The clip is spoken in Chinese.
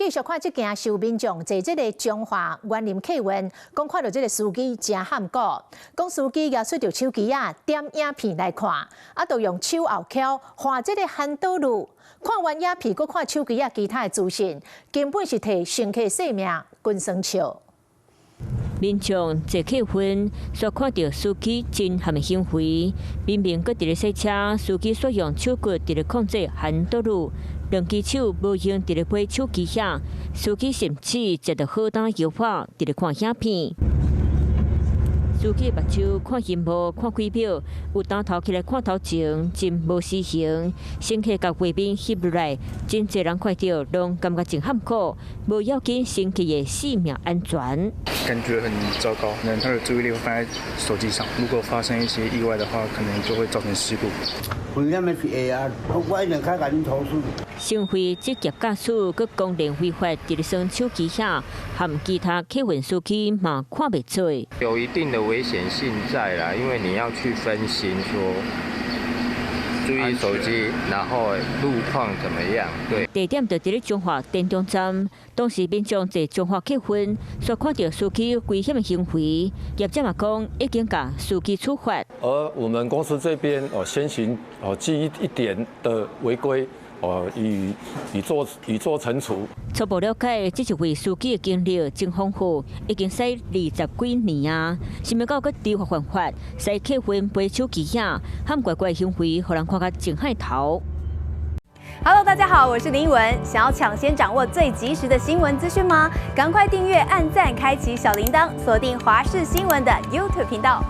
繼續看這件受民眾在這個中華園林客運，講看到這個司機真喊谷，講司機拿出着手機啊，點影片來看，啊，都用手後翹畫這個handle道路，看完影片，佮看手機啊，其他的資訊，根本是替乘客性命懸算笑。民眾坐客運，所看到司機真含的行為，明明閣佇咧洗車，司機所用手骨佇咧控制handle道路，兩隻手無用佇咧背手機遐，司機甚至食着好膽油畫佇咧看影片。司機目睭看熒幕看幾秒，有當頭起來看頭前，真無實行。乘客甲畫面翕落來，真濟人看到，攏感覺真喊苦，無要緊乘客的性命安全。感覺很糟糕，可能他的注意力會放在手機上，如果發生一些意外的話，可能就會造成事故。危險的是會啊，我一定開甲恁投訴。想會職業駕駛佮公然違法佇咧耍手機遐，和其他客運司機嘛看袂出。有一定的危險性在啦，因為你要去分析說。注意手機，然後路況怎麼樣？對。地點就佇咧中華電中站，當時民眾在中華客運所看到司機危險的行為，業者嘛講已經甲司機處罰。而我們公司這邊先行記一點的違規。以做懲處。初步了解，這一位司機的經歷真豐富，已經駛20幾年啊，想要到個違法犯法，駛客運背手機呀，和怪怪行為，讓人看個真害頭。Hello， 大家好，我是林依文。想要搶先掌握最及時的新聞資訊嗎？趕快訂閱、按讚、開啟小鈴鐺，鎖定華視新聞的 YouTube 頻道。